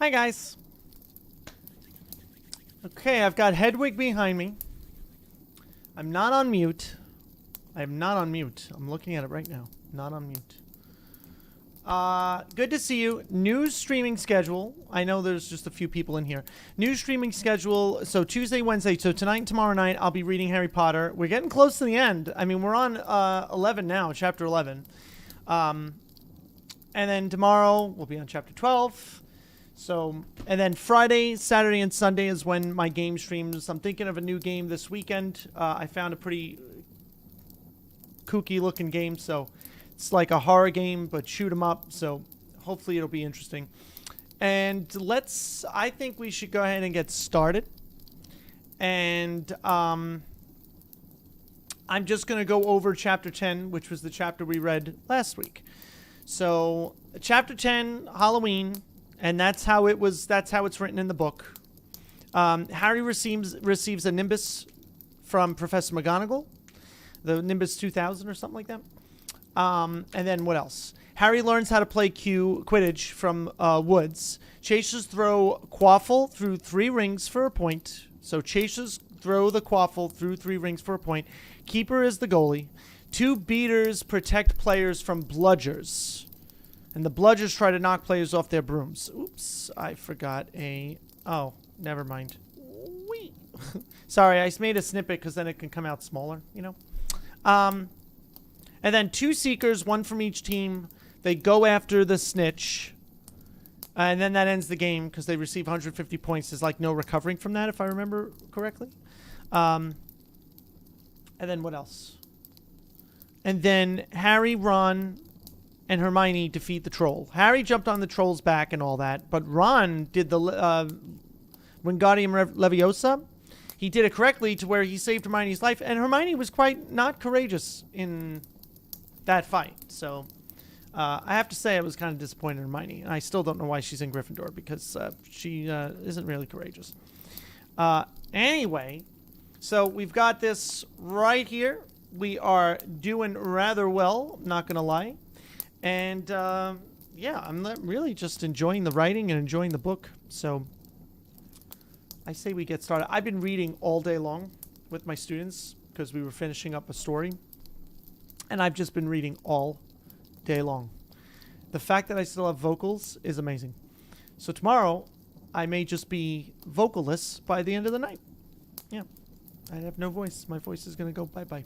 Hi, guys. Okay, I've got Hedwig behind me. I'm not on mute. I am not on mute. I'm looking at it right now. Not on mute. Good to see you. New streaming schedule. I know there's just a few people in here. New streaming schedule. So Tuesday, Wednesday. So tonight and tomorrow night, I'll be reading Harry Potter. We're getting close to the end. I mean, we're on 11 now, chapter 11. And then tomorrow, we'll be on chapter 12. So, and then Friday, Saturday, and Sunday is when my game streams. I'm thinking of a new game this weekend. I found a pretty kooky looking game, so it's like a horror game, but shoot 'em up. So hopefully it'll be interesting. And I think we should go ahead and get started. And I'm just going to go over chapter 10, which was the chapter we read last week. So chapter 10, Halloween. And that's how it was. That's how it's written in the book. Harry receives a Nimbus from Professor McGonagall, the Nimbus 2000 or something like that. And then what else? Harry learns how to play Quidditch from Woods. Chasers throw Quaffle through 3 rings for a point. So Chasers throw the Quaffle through 3 rings for a point. Keeper is the goalie. 2 beaters protect players from bludgers. And the bludgers try to knock players off their brooms. Oops, I forgot oh, never mind. Wee. Sorry, I made a snippet because then it can come out smaller, you know. And then 2 seekers, 1 from each team. They go after the snitch. And then that ends the game because they receive 150 points. There's like no recovering from that, if I remember correctly. And then what else? And then Harry, Ron, and Hermione defeat the troll. Harry jumped on the troll's back and all that, but Ron did the Wingardium Leviosa. He did it correctly to where he saved Hermione's life, and Hermione was quite not courageous in that fight. So I have to say I was kind of disappointed in Hermione, and I still don't know why she's in Gryffindor, because she isn't really courageous. Anyway, so we've got this right here. We are doing rather well, not going to lie. And, yeah, I'm really just enjoying the writing and enjoying the book. So I say we get started. I've been reading all day long with my students because we were finishing up a story. And I've just been reading all day long. The fact that I still have vocals is amazing. So tomorrow, I may just be vocalless by the end of the night. Yeah, I have no voice. My voice is going to go bye-bye.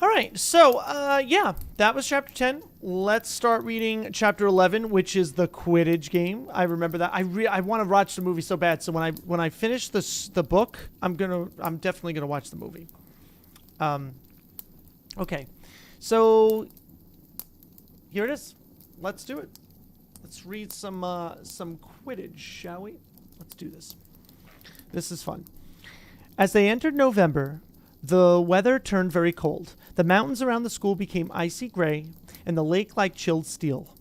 All right, so, yeah, that was chapter 10. Let's start reading chapter 11, which is the Quidditch game. I remember that. I want to watch the movie so bad. So when I finish the book, I'm definitely gonna watch the movie. Okay, so here it is. Let's do it. Let's read some Quidditch, shall we? Let's do this. This is fun. As they entered November, the weather turned very cold. The mountains around the school became icy gray, and the lake like chilled steel.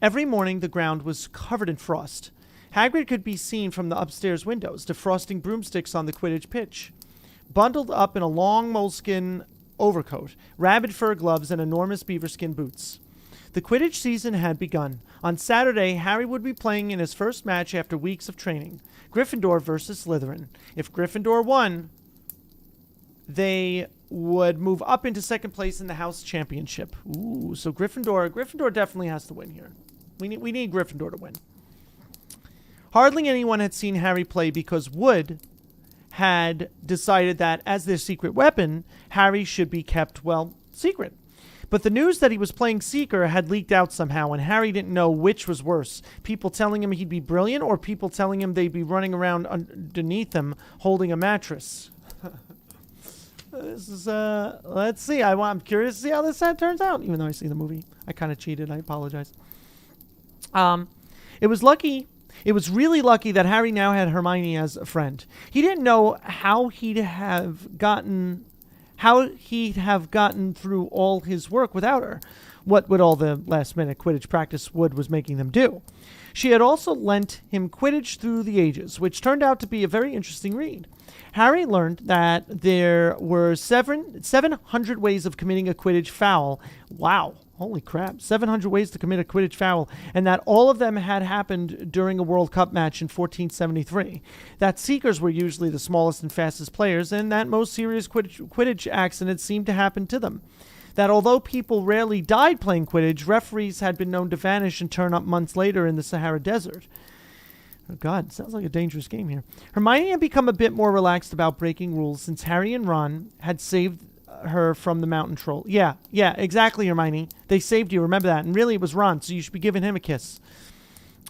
Every morning, the ground was covered in frost. Hagrid could be seen from the upstairs windows, defrosting broomsticks on the Quidditch pitch. Bundled up in a long moleskin overcoat, rabbit fur gloves, and enormous beaverskin boots. The Quidditch season had begun. On Saturday, Harry would be playing in his first match after weeks of training. Gryffindor versus Slytherin. If Gryffindor won, they would move up into second place in the house championship. Ooh, so Gryffindor definitely has to win here. We need Gryffindor to win. Hardly anyone had seen Harry play because Wood had decided that as their secret weapon, Harry should be kept, well, secret. But the news that he was playing Seeker had leaked out somehow, and Harry didn't know which was worse. People telling him he'd be brilliant, or people telling him they'd be running around underneath him holding a mattress. This is, let's see. I'm curious to see how this turns out, even though I see the movie. I kind of cheated. I apologize. It was lucky. It was really lucky that Harry now had Hermione as a friend. He didn't know how he'd have gotten through all his work without her. What would all the last-minute Quidditch practice Wood was making them do? She had also lent him Quidditch Through the Ages, which turned out to be a very interesting read. Harry learned that there were 700 ways of committing a Quidditch foul. Wow. Holy crap. 700 ways to commit a Quidditch foul, and that all of them had happened during a World Cup match in 1473. That Seekers were usually the smallest and fastest players, and that most serious Quidditch accidents seemed to happen to them. That although people rarely died playing Quidditch, referees had been known to vanish and turn up months later in the Sahara Desert. Oh God, sounds like a dangerous game here. Hermione had become a bit more relaxed about breaking rules since Harry and Ron had saved her from the mountain troll. Yeah, exactly, Hermione. They saved you, remember that. And really, it was Ron, so you should be giving him a kiss.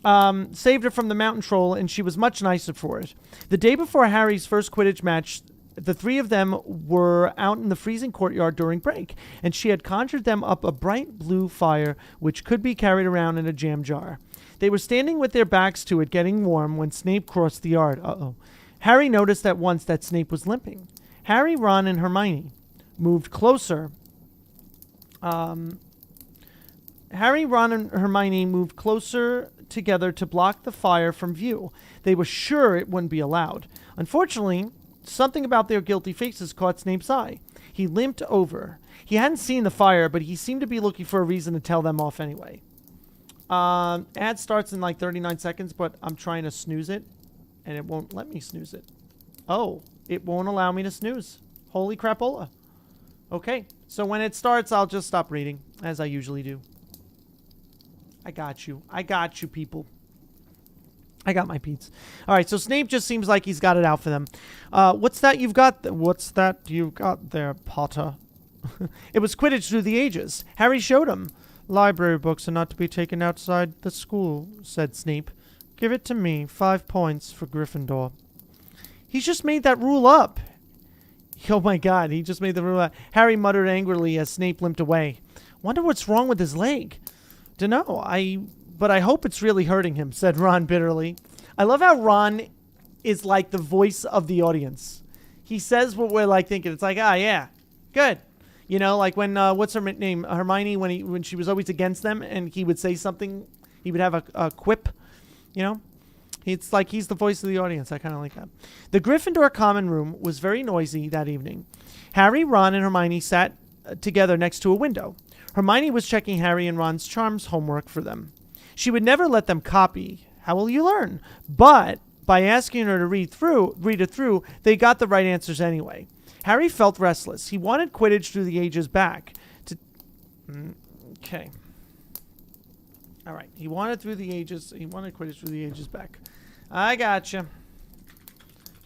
Saved her from the mountain troll, and she was much nicer for it. The day before Harry's first Quidditch match, the three of them were out in the freezing courtyard during break, and she had conjured them up a bright blue fire which could be carried around in a jam jar. They were standing with their backs to it, getting warm, when Snape crossed the yard. Harry noticed at once that Snape was limping. Harry, Ron, and Hermione moved closer. Harry, Ron, and Hermione moved closer together to block the fire from view. They were sure it wouldn't be allowed. Unfortunately, something about their guilty faces caught Snape's eye. He limped over. He hadn't seen the fire, but he seemed to be looking for a reason to tell them off anyway. Ad starts in like 39 seconds, but I'm trying to snooze it, and it won't let me snooze it. Oh, it won't allow me to snooze. Holy crapola. Okay, so when it starts, I'll just stop reading, as I usually do. I got you, people. I got my Pete's. All right, so Snape just seems like he's got it out for them. What's that you've got? What's that you've got there, Potter? It was Quidditch through the ages. Harry showed him. Library books are not to be taken outside the school, said Snape. Give it to me. 5 points for Gryffindor. He's just made that rule up. Oh my God, he just made the rule up. Harry muttered angrily as Snape limped away. Wonder what's wrong with his leg. Dunno, but I hope it's really hurting him, said Ron bitterly. I love how Ron is like the voice of the audience. He says what we're like thinking. It's like, yeah, good. You know, like when, what's her name? Hermione, when she was always against them and he would say something, he would have a quip, you know? It's like he's the voice of the audience. I kind of like that. The Gryffindor common room was very noisy that evening. Harry, Ron, and Hermione sat together next to a window. Hermione was checking Harry and Ron's charms homework for them. She would never let them copy. How will you learn? But by asking her to read it through, they got the right answers anyway. Harry felt restless. He wanted Quidditch through the ages back. Okay. All right. He wanted Quidditch through the ages back. I gotcha.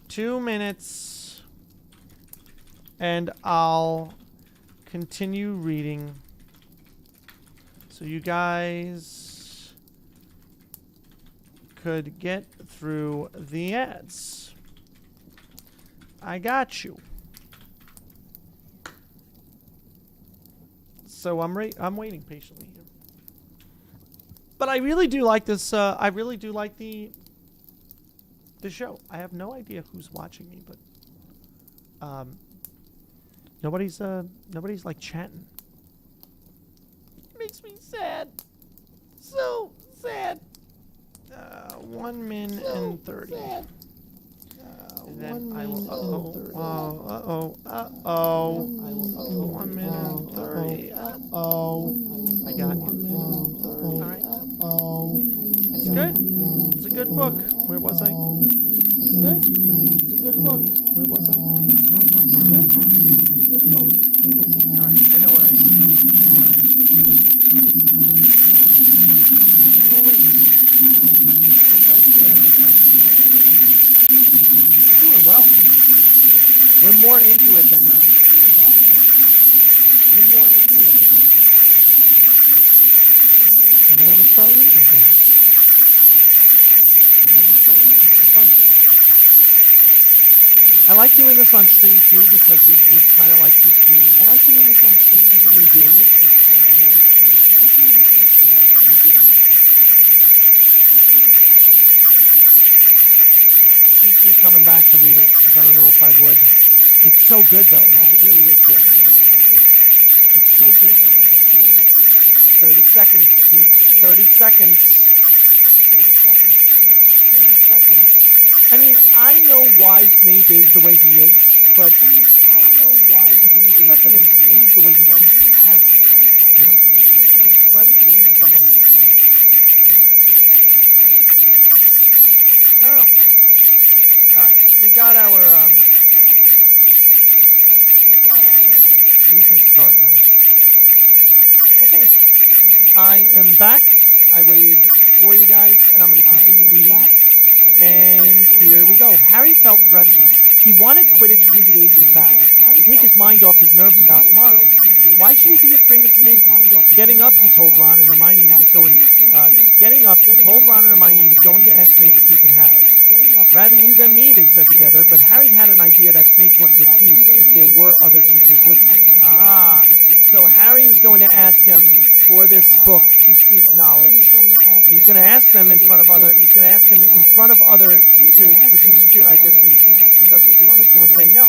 2 minutes. And I'll continue reading. So you guys could get through the ads. I got you. So I'm waiting patiently here. But I really do like this. I really do like the show. I have no idea who's watching me, but nobody's like chatting. It makes me sad. So sad. 1 minute and 30. Sad. And then I will. 1 minute and 30. I got you. All right. It's good. It's a good book. Where was I? It's good. It's a good book. Where was I? It's a good book. All right. I know where I am. Right there. Look at that. We're doing well. We're more into it than And then we'll start reading again. It's fun. I like doing this on stream too because it kind of like keeps me. I like doing this on stream too. Keeps me doing it. Keeps me coming back to read it because I don't know if I would. It's so good though. Like it really is good. I don't know if I would. It's so good though. Like it really is good. 30 seconds, Pete. 30 seconds. 30 seconds, Pete. 30 seconds. I mean, I know why Snape is the way he is, but I know why Snape doesn't excuse the way he treats Harry. You know? Why would you leave somebody? I don't know. All right, we got our we can start now. Okay, I am back. I waited for you guys, and I'm going to continue reading. And here we go. Harry felt restless. He wanted Quidditch through the ages back, to take his mind off his nerves about tomorrow. Why should he be afraid of Snape? Getting up, he told Ron and Hermione he was going to ask Snape if he can have it. Rather you than me, they said together, but Harry had an idea that Snape wouldn't refuse if there were other teachers listening. So Harry is going to ask him for this book to seek knowledge. He's going to ask them in front of other teachers, because I guess he doesn't think he's going to say no.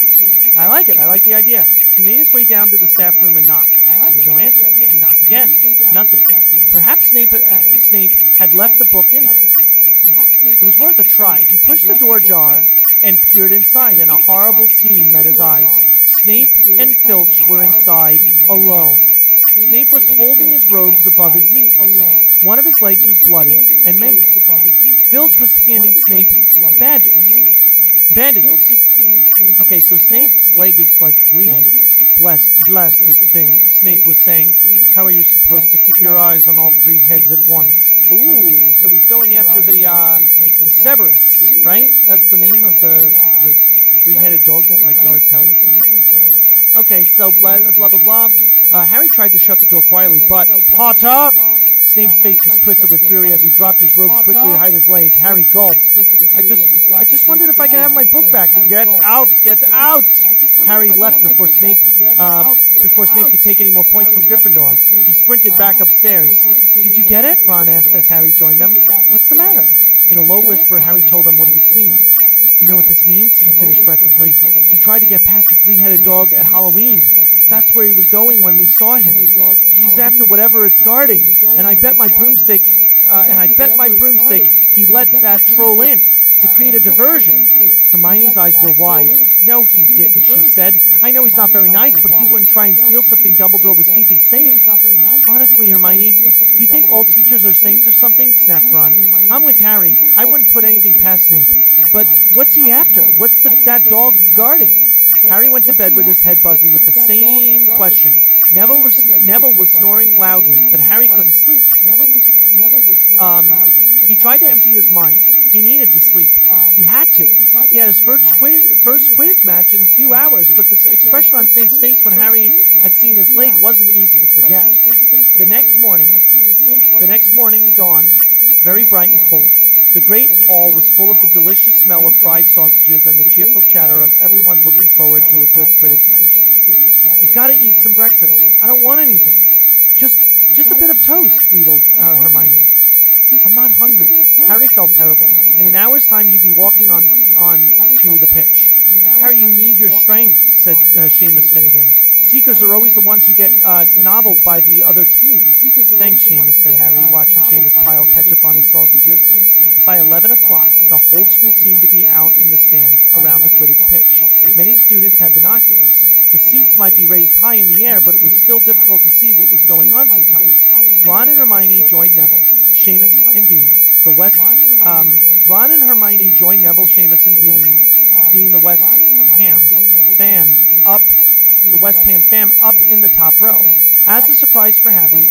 I like it. I like the idea. He made his way down to the staff room and knocked. There was no answer. He knocked again. Nothing. Perhaps Snape had left the book in there. It was worth a try. He pushed the door ajar and peered inside, and a horrible scene met his eyes. Snape and Filch were inside, alone. Snape was holding his robes above his knees. One of his legs was bloody and mangled. Filch was handing Snape bandages. Okay, so Snape's leg is like bleeding. Blessed thing, Snape was saying. How are you supposed to keep your eyes on all three heads at once? Ooh, so he's going after the Cerberus, right? That's the name of the three-headed dog that like guards hell or something. Okay, so blah blah blah. Harry tried to shut the door quietly, but Potter! Snape's face was twisted with fury as he dropped his robes quickly to hide his leg. Harry gulped. I just wondered if I could have my book back. Get out! Get out! Harry left before Snape could take any more points from Gryffindor. He sprinted back upstairs. Did you get it? Ron asked as Harry joined them. What's the matter? In a low whisper, Harry told them what he'd seen. You know what this means? He finished breathlessly. He tried to get past the three-headed dog at Halloween. That's where he was going when we saw him. He's after whatever it's guarding. And I bet my broomstick he let that troll in to create a diversion. Hermione's eyes were wide. No, he didn't, she said. I know he's not very nice, but he wouldn't try and steal something Dumbledore was keeping safe. Honestly, Hermione, you think all teachers are saints or something? Snapped Ron. I'm with Harry. I wouldn't put anything past Snape. But what's he after? What's that dog guarding? Harry went to bed with his head buzzing with the same question. Neville was snoring loudly, but Harry couldn't sleep. He tried to empty his mind. He needed to sleep. He had to. He had his first Quidditch match in a few hours, but the expression on Snape's face when Harry had seen his leg wasn't easy to forget. The next morning dawned very bright and cold. The great hall was full of the delicious smell of fried sausages and the cheerful chatter of everyone looking forward to a good Quidditch match. You've got to eat some breakfast. I don't want anything. Just a bit of toast, wheedled Hermione. I'm not hungry. Harry felt terrible. In an hour's time, he'd be walking on to the pitch. Harry, you need your strength, said Seamus Finnegan. Seekers are always the ones who get nobbled by the other team. Thanks, Seamus, said Harry, watching Seamus pile ketchup on his sausages. By 11 o'clock, the whole school seemed to be out in the stands around the Quidditch pitch. Many students had binoculars. The seats might be raised high in the air, but it was still difficult to see what was going on sometimes. Ron and Hermione joined Neville, Seamus, and Dean. Ron and Hermione joined Neville, Seamus, and Dean, the West Ham fam up in the top row. As a surprise for Harry,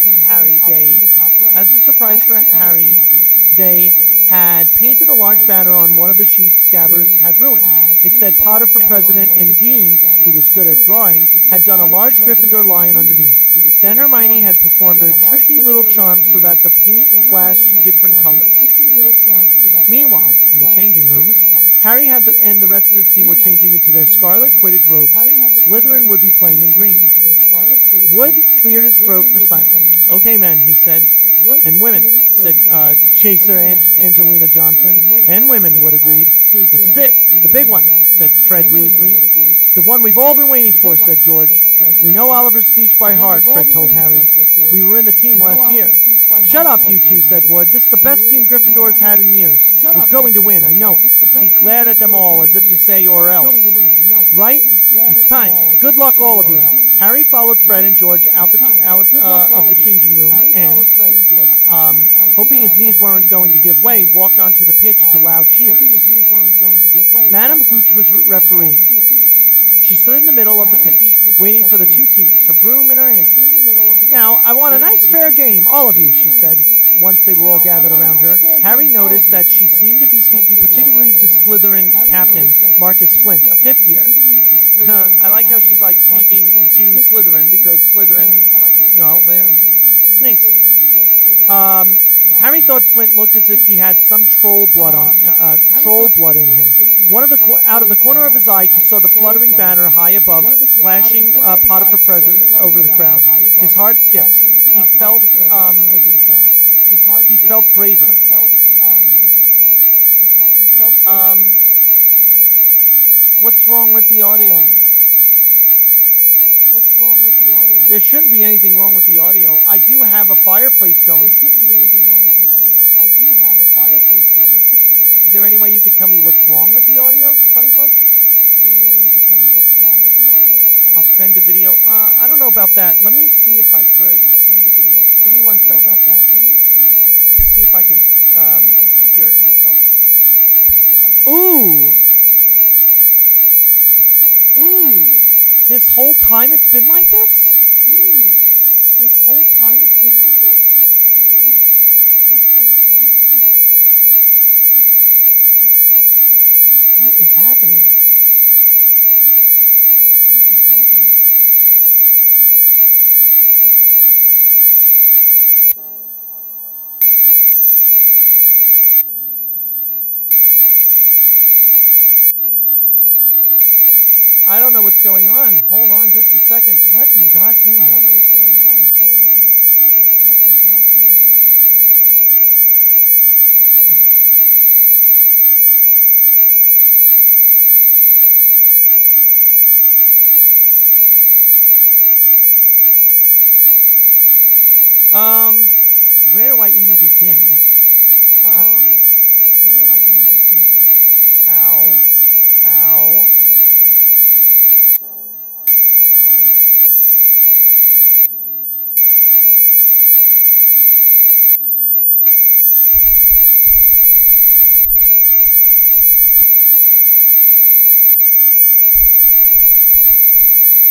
they had painted a large banner on one of the sheets Scabbers had ruined. It said Potter for President, and Dean, who was good at drawing, had done a large Gryffindor lion underneath. Then Hermione had performed a tricky little charm so that the paint flashed different colors. Meanwhile, in the changing rooms, Harry and the rest of the team were changing into their scarlet Quidditch robes. Slytherin would be playing in green. Wood cleared his throat for silence. Okay, men, he said. And women, said Chaser Angelina Johnson. And women, Wood agreed. This is it, the big one, said Fred Weasley. The one we've all been waiting for, said George. We know Oliver's speech by heart, Fred told Harry. We were in the team last year. Shut up, you two, said Wood. This is the best team Gryffindor's had in years. We're going to win, I know it. He glared at them all as if to say, or else. Right? It's time. Good luck, all of you. Harry followed Fred and George out of the changing room and, hoping his knees weren't going to give way, walked onto the pitch to loud cheers. Madam Hooch was refereeing. She stood in the middle of the pitch, waiting for the two teams, her broom in her hand. "Now, I want a nice fair game, all of you," she said, once they were all gathered around her. Harry noticed that she seemed to be speaking particularly to Slytherin captain Marcus Flint, a fifth year. I like how she's like speaking to Slytherin because Slytherin, they're snakes. Harry thought Flint looked as if he had some troll blood in him. Out of the corner of his eye, he saw the fluttering banner high above, flashing Potter for president over the crowd. His heart skipped. He felt braver. What's wrong with the audio? There shouldn't be anything wrong with the audio. I do have a fireplace going. Is there any way you could tell me what's wrong with the audio, Funny Fuzz? I'll send a video. I don't know about that. Let me see if I could. Give me 1 second. Let me see if I can hear it myself. Ooh! This whole time it's been like this? What is happening? I don't know what's going on. Hold on just a second. What in God's name? Where do I even begin? Ow. Ow.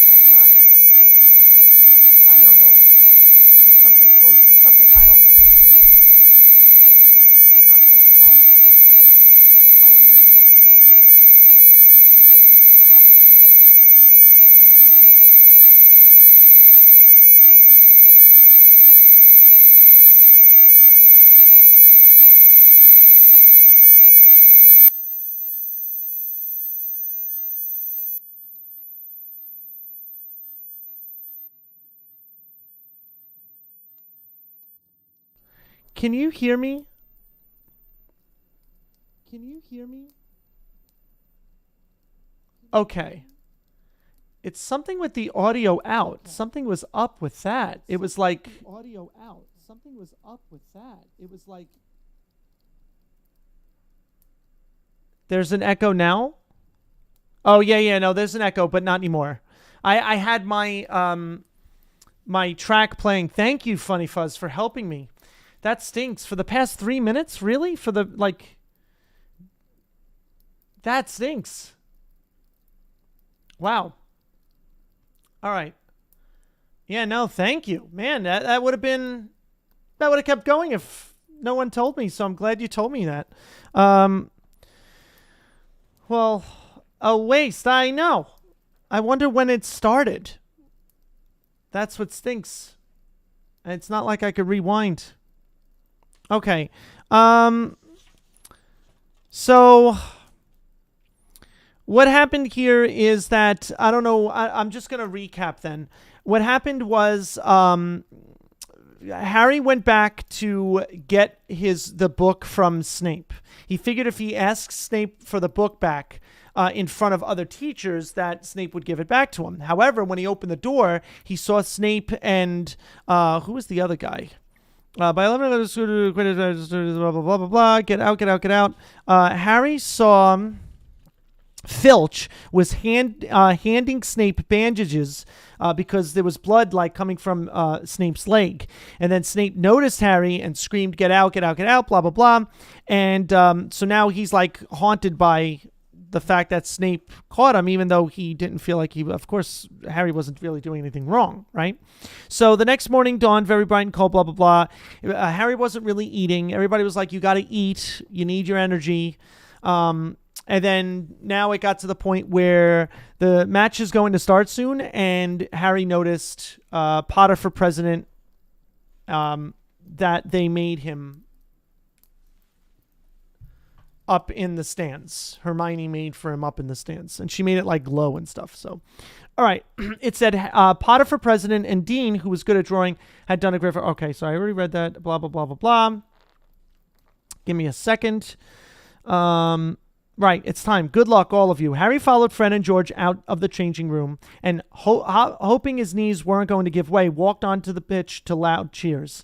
That's not it. I don't know. Is something close to something? I don't know. Is something close? Not my phone. Is my phone having anything to do with it? Why is this happening? Can you hear me? Okay. It's something with the audio out. Something was up with that. It was like... There's an echo now? Oh, yeah, no, there's an echo, but not anymore. I had my my track playing. Thank you, Funny Fuzz, for helping me. That stinks. For the past 3 minutes? Really? That stinks. Wow. All right. Yeah, no, thank you. Man, that would have kept going if no one told me, so I'm glad you told me that. Well, a waste, I know. I wonder when it started. That's what stinks. And it's not like I could rewind. Okay. So what happened here is that, I don't know, I'm just going to recap then. What happened was Harry went back to get the book from Snape. He figured if he asks Snape for the book back in front of other teachers, that Snape would give it back to him. However, when he opened the door, he saw Snape and who was the other guy? By 11, blah, blah, blah, blah, blah. Get out. Harry saw Filch was handing Snape bandages because there was blood like coming from Snape's leg. And then Snape noticed Harry and screamed, "Get out, get out, get out," blah, blah, blah. And so now he's like haunted by the fact that Snape caught him, even though he didn't feel like of course, Harry wasn't really doing anything wrong, right? So the next morning dawned very bright and cold, blah, blah, blah. Harry wasn't really eating. Everybody was like, you got to eat. You need your energy. And then now it got to the point where the match is going to start soon, and Harry noticed Potter for president, that they made him up in the stands. Hermione made for him up in the stands, and she made it like glow and stuff. So, all right. It said Potter for president, and Dean, who was good at drawing, had done a Griffith. Okay, so I already read that. Blah, blah, blah, blah, blah. Give me a second. Right, it's time. Good luck, all of you. Harry followed Fred and George out of the changing room and, hoping his knees weren't going to give way, walked onto the pitch to loud cheers.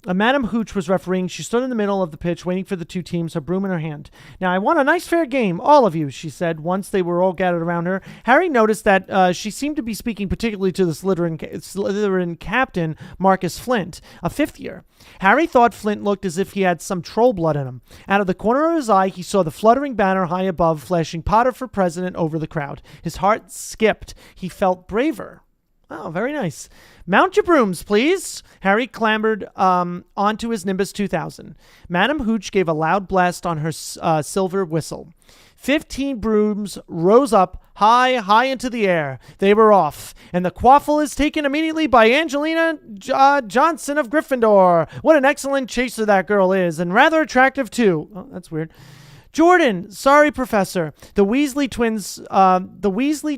Madam Hooch was refereeing. She stood in the middle of the pitch, waiting for the two teams, her broom in her hand. "Now, I want a nice fair game, all of you," she said, once they were all gathered around her. Harry noticed that she seemed to be speaking particularly to the Slytherin captain, Marcus Flint, a fifth year. Harry thought Flint looked as if he had some troll blood in him. Out of the corner of his eye, he saw the fluttering banner high above, flashing Potter for president over the crowd. His heart skipped. He felt braver. Oh, very nice. "Mount your brooms, please." Harry clambered onto his Nimbus 2000. Madam Hooch gave a loud blast on her silver whistle. 15 brooms rose up high into the air. They were off, and the quaffle is taken immediately by Angelina Johnson of Gryffindor. What an excellent chaser that girl is, and rather attractive too. Oh, that's weird. "Jordan, sorry, Professor." The Weasley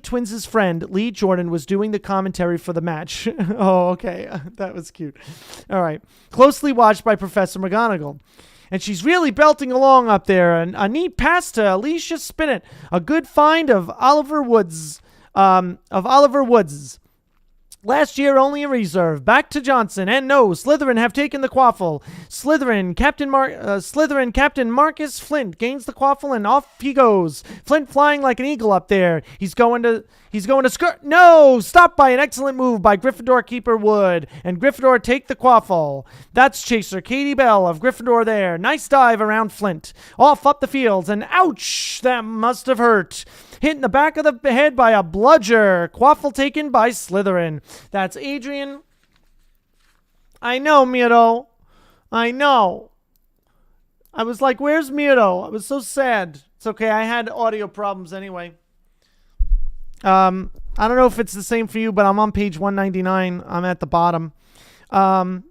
twins' friend, Lee Jordan, was doing the commentary for the match. Oh, okay. That was cute. All right. Closely watched by Professor McGonagall. "And she's really belting along up there. And a neat pass to Alicia Spinnet. A good find of Oliver Woods. Last year, only a reserve. Back to Johnson. And no, Slytherin have taken the quaffle. Slytherin Captain Marcus Flint gains the quaffle, and off he goes. Flint flying like an eagle up there. He's going to skirt. No! Stopped by an excellent move by Gryffindor keeper Wood. And Gryffindor take the quaffle. That's chaser Katie Bell of Gryffindor there. Nice dive around Flint. Off up the field. And ouch! That must have hurt. Hit in the back of the head by a bludger. Quaffle taken by Slytherin. That's Adrian. I know, Miro. I know. I was like, where's Miro? I was so sad. It's okay. I had audio problems anyway. I don't know if it's the same for you, but I'm on page 199. I'm at the bottom. Ouch,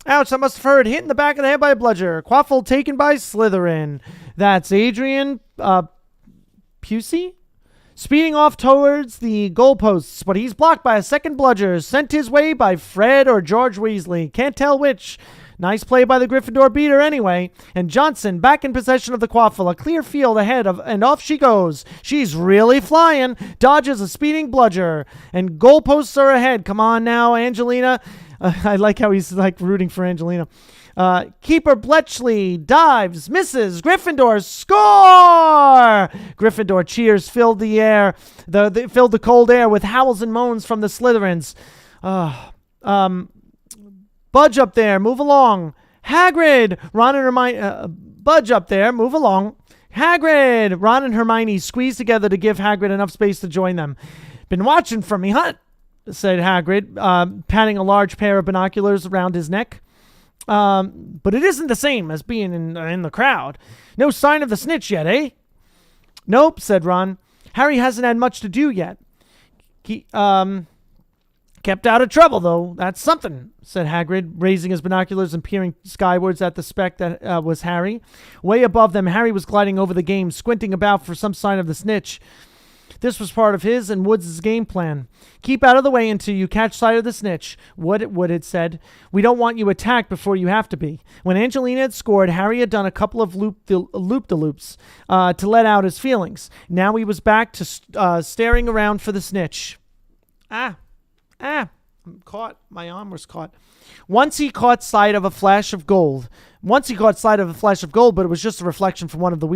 I must have heard. Hit in the back of the head by a bludger. Quaffle taken by Slytherin. That's Adrian Pusey? Speeding off towards the goalposts, but he's blocked by a second bludger, sent his way by Fred or George Weasley. Can't tell which. Nice play by the Gryffindor beater anyway. And Johnson back in possession of the quaffle. A clear field ahead and off she goes. She's really flying. Dodges a speeding bludger. And goalposts are ahead. Come on now, Angelina. I like how he's like rooting for Angelina. Keeper Bletchley dives, misses. Gryffindor score! Gryffindor cheers filled the air, filled the cold air with howls and moans from the Slytherins. Budge up there, move along. Hagrid, Ron and Hermione. Budge up there, move along. Hagrid, Ron and Hermione squeeze together to give Hagrid enough space to join them. "Been watching from me, huh?" said Hagrid, patting a large pair of binoculars around his neck. But it isn't the same as being in the crowd. No sign of the snitch yet, eh?" "Nope," said Ron. "Harry hasn't had much to do yet. Kept out of trouble, though. That's something," said Hagrid, raising his binoculars and peering skywards at the speck that was Harry. Way above them, Harry was gliding over the game, squinting about for some sign of the snitch. This was part of his and Woods' game plan. "Keep out of the way until you catch sight of the snitch," Wood had said. "We don't want you attacked before you have to be." When Angelina had scored, Harry had done a couple of loop-de-loops to let out his feelings. Now he was back to staring around for the snitch. I'm caught. My arm was caught. Once he caught sight of a flash of gold, but it was just a reflection from one of the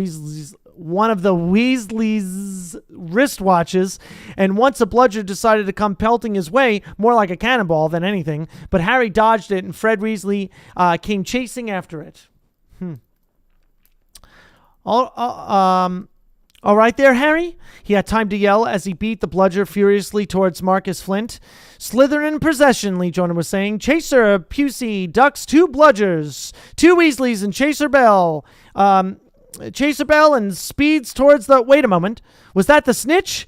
one of the Weasley's wristwatches, and once a bludger decided to come pelting his way, more like a cannonball than anything, but Harry dodged it, and Fred Weasley came chasing after it. All right there, Harry? He had time to yell as he beat the bludger furiously towards Marcus Flint. Slytherin in possession, Lee Jordan was saying. Chaser Pusey ducks 2 bludgers, 2 Weasleys, and Chaser Bell. Chaser Bell and speeds towards the... Wait a moment. Was that the snitch?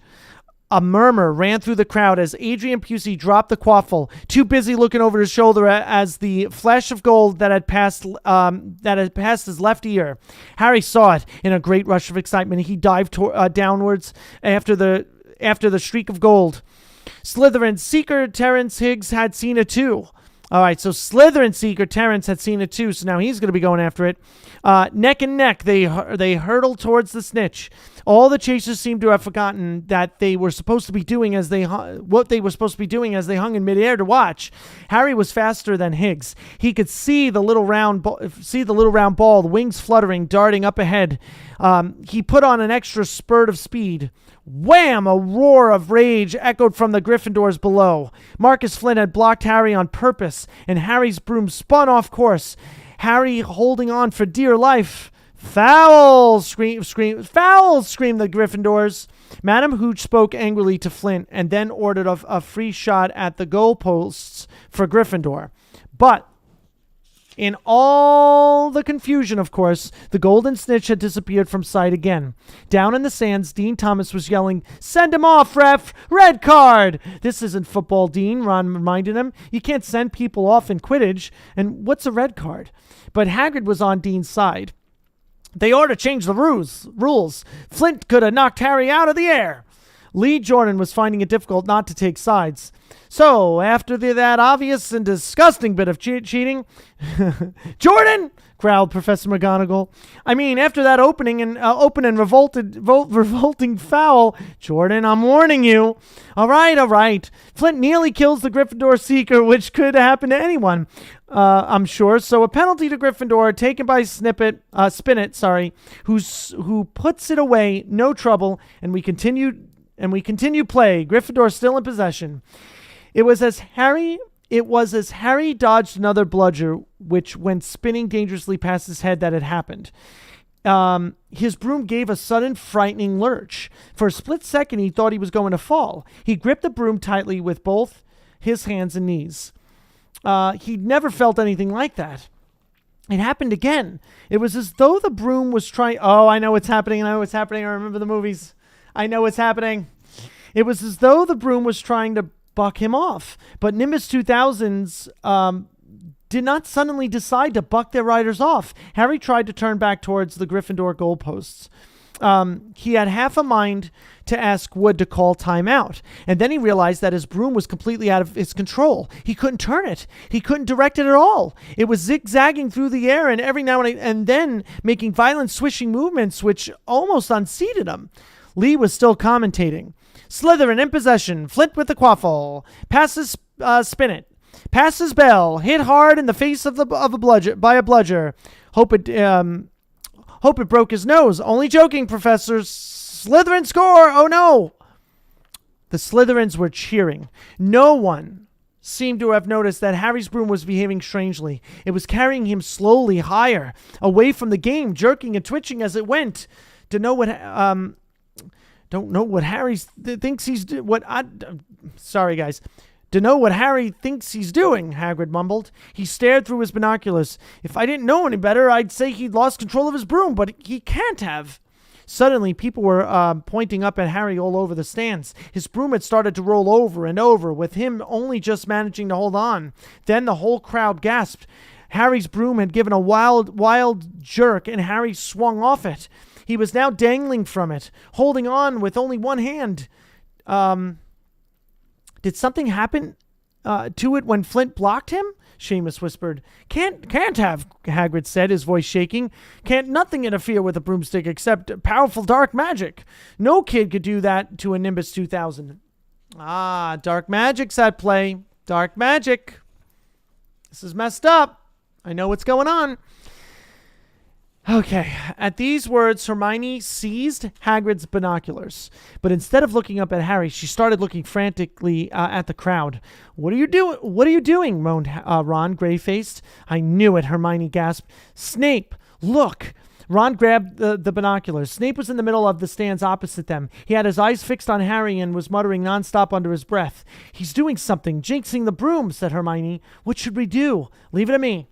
A murmur ran through the crowd as Adrian Pusey dropped the quaffle, too busy looking over his shoulder as the flash of gold that had passed his left ear. Harry saw it in a great rush of excitement. He dived downwards after the streak of gold. Slytherin seeker Terrence Higgs had seen it too. All right, so Slytherin seeker Terrence had seen it too, so now he's going to be going after it. Neck and neck, they hurtled towards the snitch. All the chasers seemed to have forgotten that they were supposed to be doing as they what they were supposed to be doing as they hung in midair to watch. Harry was faster than Higgs. He could see the little round ball, the wings fluttering, darting up ahead. He put on an extra spurt of speed. Wham! A roar of rage echoed from the Gryffindors below. Marcus Flint had blocked Harry on purpose, and Harry's broom spun off course. Harry holding on for dear life. Foul! Foul! Screamed the Gryffindors. Madam Hooch spoke angrily to Flint and then ordered a free shot at the goalposts for Gryffindor. But in all the confusion, of course, the golden snitch had disappeared from sight again. Down in the sands, Dean Thomas was yelling, "Send him off, ref! Red card!" "This isn't football, Dean," Ron reminded him. "You can't send people off in Quidditch. And what's a red card?" But Hagrid was on Dean's side. "They ought to change the rules. Flint could have knocked Harry out of the air." Lee Jordan was finding it difficult not to take sides. "So, after that obvious and disgusting bit of cheating..." "Jordan!" growled Professor McGonagall. "I mean, after that open and revolting foul..." "Jordan, I'm warning you." All right. Flint nearly kills the Gryffindor seeker, which could happen to anyone, I'm sure. So a penalty to Gryffindor taken by Spinet, who puts it away, no trouble, and we continue play. Gryffindor still in possession. It was as Harry dodged another bludger, which went spinning dangerously past his head, that it happened. His broom gave a sudden frightening lurch. For a split second, he thought he was going to fall. He gripped the broom tightly with both his hands and knees. He'd never felt anything like that. It happened again. It was as though the broom was trying... Oh, I know what's happening. I remember the movies. I know what's happening. It was as though the broom was trying to buck him off. But Nimbus 2000s did not suddenly decide to buck their riders off. Harry tried to turn back towards the Gryffindor goalposts. He had half a mind to ask Wood to call timeout. And then he realized that his broom was completely out of his control. He couldn't turn it. He couldn't direct it at all. It was zigzagging through the air and every now and then making violent swishing movements which almost unseated him. Lee was still commentating. Slytherin in possession. Flint with the quaffle. Passes Spinet. Passes Bell. Hit hard in the face of a bludger. Hope it broke his nose. Only joking, Professor. Slytherin score. Oh no. The Slytherins were cheering. No one seemed to have noticed that Harry's broom was behaving strangely. It was carrying him slowly higher, away from the game, jerking and twitching as it went. Don't know what Harry thinks he's doing. Sorry, guys. To know what Harry thinks he's doing, Hagrid mumbled. He stared through his binoculars. If I didn't know any better, I'd say he'd lost control of his broom, but he can't have. Suddenly, people were pointing up at Harry all over the stands. His broom had started to roll over and over, with him only just managing to hold on. Then the whole crowd gasped. Harry's broom had given a wild jerk, and Harry swung off it. He was now dangling from it, holding on with only one hand. Did something happen to it when Flint blocked him? Seamus whispered. Can't have, Hagrid said, his voice shaking. Can't nothing interfere with a broomstick except powerful dark magic. No kid could do that to a Nimbus 2000. Ah, dark magic's at play. Dark magic. This is messed up. I know what's going on. Okay, at these words, Hermione seized Hagrid's binoculars, but instead of looking up at Harry, she started looking frantically at the crowd. What are you doing? What are you doing? Moaned Ron, gray-faced. I knew it, Hermione gasped. Snape, look! Ron grabbed the binoculars. Snape was in the middle of the stands opposite them. He had his eyes fixed on Harry and was muttering nonstop under his breath. He's doing something, jinxing the broom, said Hermione. What should we do? Leave it to me.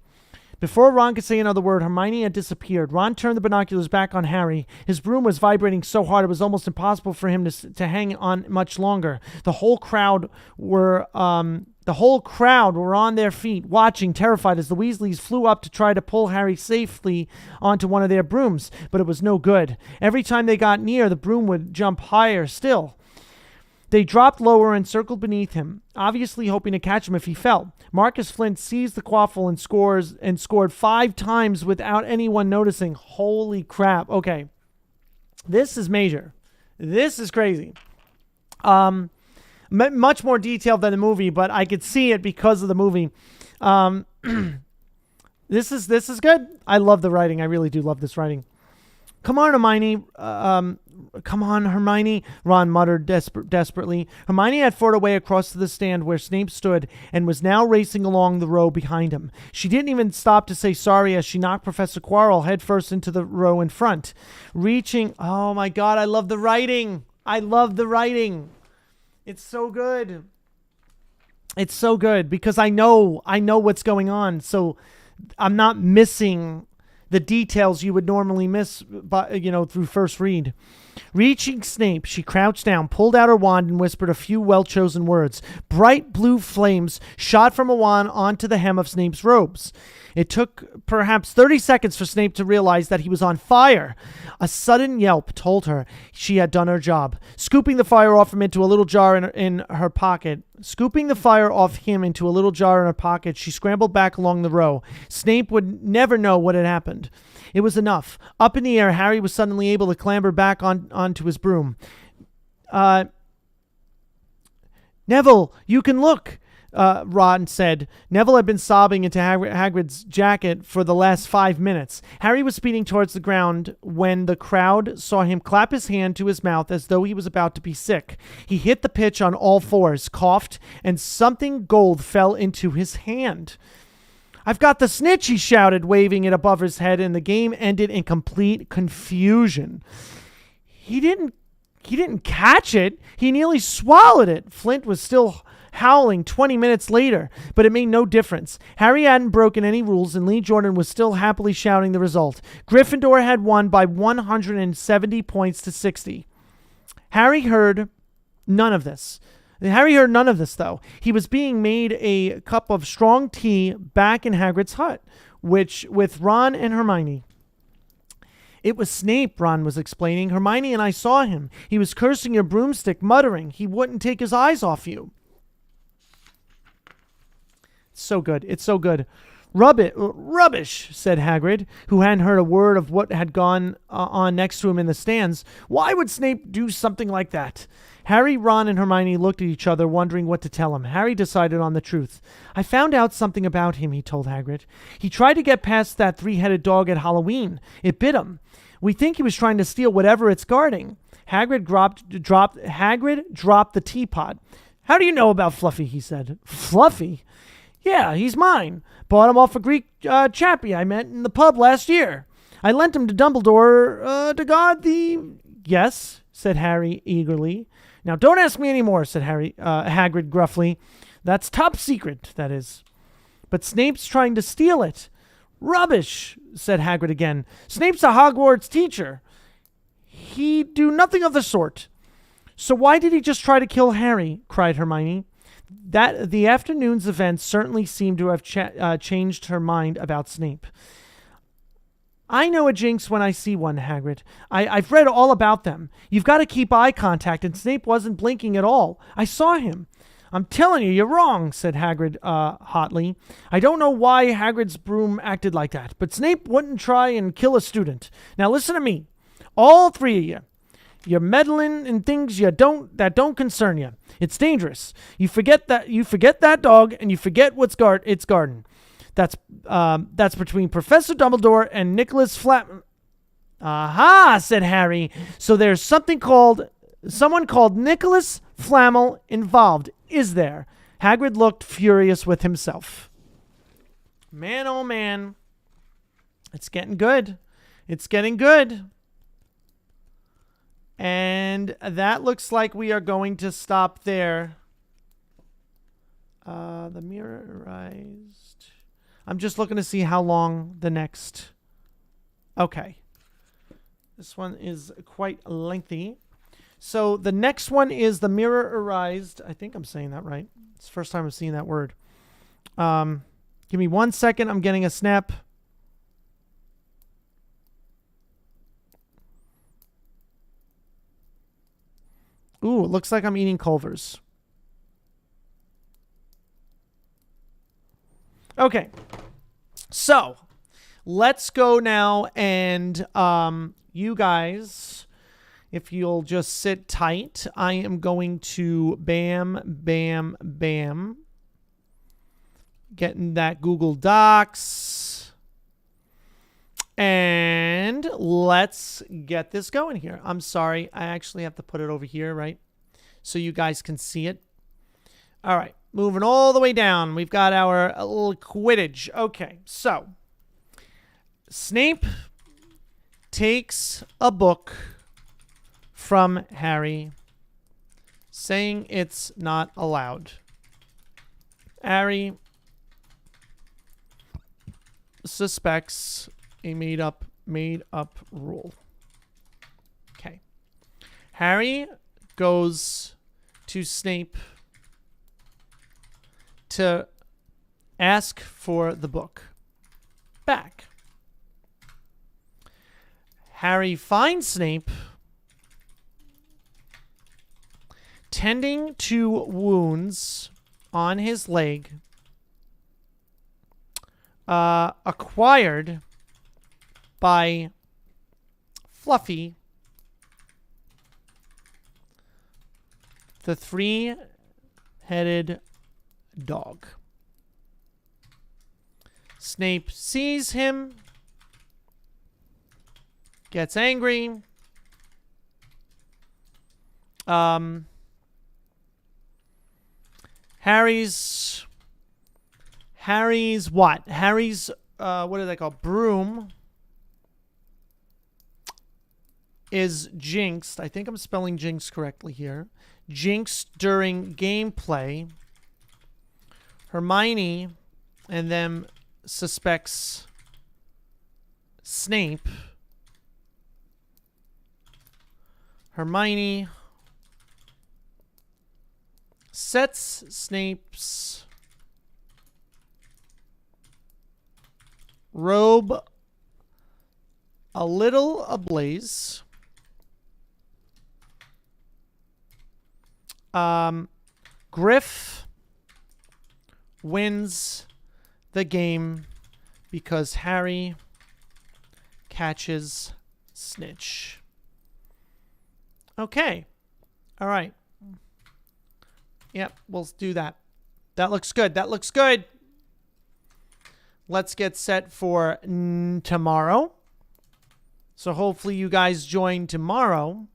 Before Ron could say another word, Hermione had disappeared. Ron turned the binoculars back on Harry. His broom was vibrating so hard it was almost impossible for him to hang on much longer. The whole crowd were on their feet, watching, terrified, as the Weasleys flew up to try to pull Harry safely onto one of their brooms. But it was no good. Every time they got near, the broom would jump higher still. They dropped lower and circled beneath him, obviously hoping to catch him if he fell. Marcus Flint seized the quaffle and scored 5 times without anyone noticing. Holy crap. Okay. This is major. This is crazy. Much more detailed than the movie, but I could see it because of the movie. This is good. I love the writing. I really do love this writing. Come on, Hermione. Come on, Hermione, Ron muttered desperately. Hermione had fought her way across to the stand where Snape stood and was now racing along the row behind him. She didn't even stop to say sorry as she knocked Professor Quirrell headfirst into the row in front. Oh my God, I love the writing. I love the writing. It's so good. It's so good because I know what's going on, so I'm not missing the details you would normally miss through first read. Reaching Snape, she crouched down, pulled out her wand, and whispered a few well-chosen words. Bright blue flames shot from a wand onto the hem of Snape's robes. It took perhaps 30 seconds for Snape to realize that he was on fire. A sudden yelp told her she had done her job. Scooping the fire off him into a little jar in her pocket, she scrambled back along the row. Snape would never know what had happened. It was enough. Up in the air, Harry was suddenly able to clamber back onto his broom. Neville, you can look, Ron said. Neville had been sobbing into Hagrid's jacket for the last 5 minutes. Harry was speeding towards the ground when the crowd saw him clap his hand to his mouth as though he was about to be sick. He hit the pitch on all fours, coughed, and something gold fell into his hand. I've got the snitch, he shouted, waving it above his head, and the game ended in complete confusion. He didn't catch it. He nearly swallowed it. Flint was still howling 20 minutes later, but it made no difference. Harry hadn't broken any rules, and Lee Jordan was still happily shouting the result. Gryffindor had won by 170 points to 60. Harry heard none of this, though. He was being made a cup of strong tea back in Hagrid's hut, with Ron and Hermione. It was Snape, Ron was explaining. Hermione and I saw him. He was cursing your broomstick, muttering he wouldn't take his eyes off you. So good. It's so good. Rubbish, said Hagrid, who hadn't heard a word of what had gone on next to him in the stands. Why would Snape do something like that? Harry, Ron, and Hermione looked at each other, wondering what to tell him. Harry decided on the truth. I found out something about him, he told Hagrid. He tried to get past that 3-headed dog at Halloween. It bit him. We think he was trying to steal whatever it's guarding. Hagrid dropped the teapot. How do you know about Fluffy, he said. Fluffy? Yeah, he's mine. Bought him off a Greek chappie I met in the pub last year. I lent him to Dumbledore to guard the... Yes, said Harry eagerly. Now, don't ask me any more, said Hagrid gruffly. That's top secret, that is. But Snape's trying to steal it. Rubbish, said Hagrid again. Snape's a Hogwarts teacher. He'd do nothing of the sort. So why did he just try to kill Harry? Cried Hermione. That the afternoon's events certainly seemed to have changed her mind about Snape. I know a jinx when I see one, Hagrid. I've read all about them. You've got to keep eye contact, and Snape wasn't blinking at all. I saw him. I'm telling you, you're wrong, said Hagrid hotly. I don't know why Hagrid's broom acted like that, but Snape wouldn't try and kill a student. Now listen to me, all 3 of you. You're meddling in things that don't concern you. It's dangerous. You forget that dog, and you forget its garden. That's between Professor Dumbledore and Nicholas Flamel. Aha, said Harry. So there's someone called Nicholas Flamel involved, is there? Hagrid looked furious with himself. Man, oh man. It's getting good. It's getting good. And that looks like we are going to stop there. The mirror erased. I'm just looking to see how long the next... Okay. This one is quite lengthy. So the next one is the mirror erased. I think I'm saying that right. It's the first time I've seen that word. Give me 1 second. I'm getting a snap. Ooh, it looks like I'm eating Culver's. Okay. So, let's go now and you guys, if you'll just sit tight, I am going to bam, getting that Google Docs. And let's get this going here. I'm sorry. I actually have to put it over here, right? So you guys can see it. All right. Moving all the way down. We've got our little Quidditch. Okay. So Snape takes a book from Harry saying it's not allowed. Harry suspects a made up rule. Okay. Harry goes to Snape to ask for the book back. Harry finds Snape tending to wounds on his leg acquired by Fluffy, the three-headed dog. Snape sees him, gets angry. Harry's what? Harry's what do they call broom is jinxed. I think I'm spelling jinx correctly here. Jinxed during gameplay. Hermione and them suspects Snape. Hermione sets Snape's robe a little ablaze. Griff wins the game because Harry catches Snitch. Okay. All right. Yep, we'll do that. That looks good. That looks good. Let's get set for tomorrow. So hopefully you guys join tomorrow,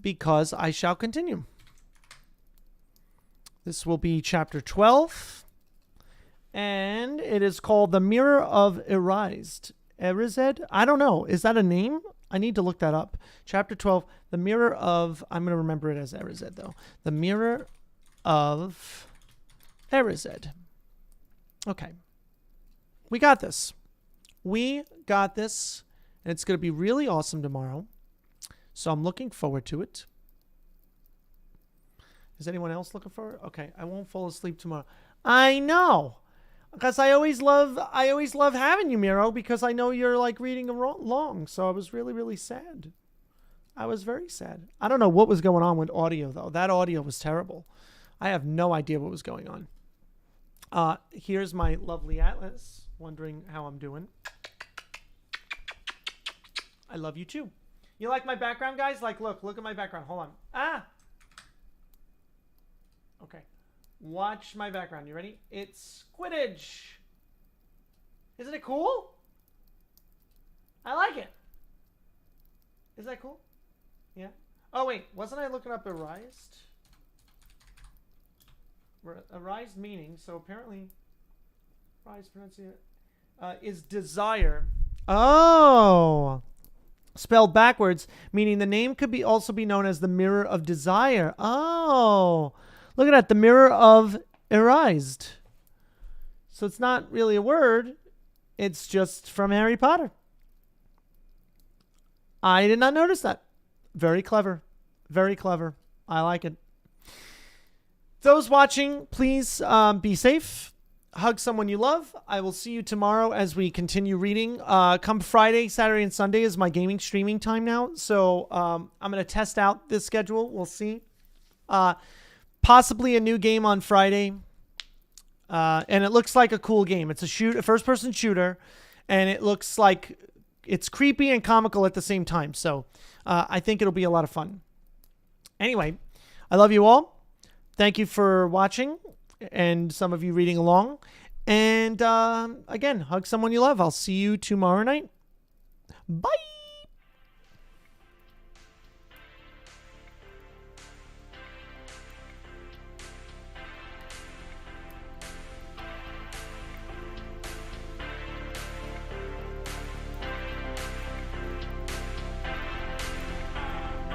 because I shall continue. This will be chapter 12. And it is called The Mirror of Erised. Erised? I don't know. Is that a name? I need to look that up. Chapter 12. The Mirror of... I'm going to remember it as Erised, though. The Mirror of Erised. Okay. We got this. We got this. And it's going to be really awesome tomorrow. So I'm looking forward to it. Is anyone else looking forward? Okay, I won't fall asleep tomorrow. I know, because I always love having you, Miro, because I know you're like reading along. So I was really, really sad. I was very sad. I don't know what was going on with audio though. That audio was terrible. I have no idea what was going on. Here's my lovely Atlas, wondering how I'm doing. I love you too. You like my background, guys? Like, look at my background. Hold on. Ah. Okay. Watch my background. You ready? It's Quidditch. Isn't it cool? I like it. Is that cool? Yeah. Oh, wait. Wasn't I looking up Arised? Arised meaning. So apparently, Arised pronunciation is desire. Oh. Spelled backwards, meaning the name could be also be known as the Mirror of Desire. Oh. Look at that. The Mirror of Arised. So it's not really a word. It's just from Harry Potter. I did not notice that. Very clever. Very clever. I like it. Those watching, please be safe. Hug someone you love. I will see you tomorrow as we continue reading. Come Friday, Saturday, and Sunday is my gaming streaming time now. So I'm going to test out this schedule. We'll see. Possibly a new game on Friday. And it looks like a cool game. It's a first-person shooter. And it looks like it's creepy and comical at the same time. So I think it'll be a lot of fun. Anyway, I love you all. Thank you for watching and some of you reading along. And again, hug someone you love. I'll see you tomorrow night. Bye.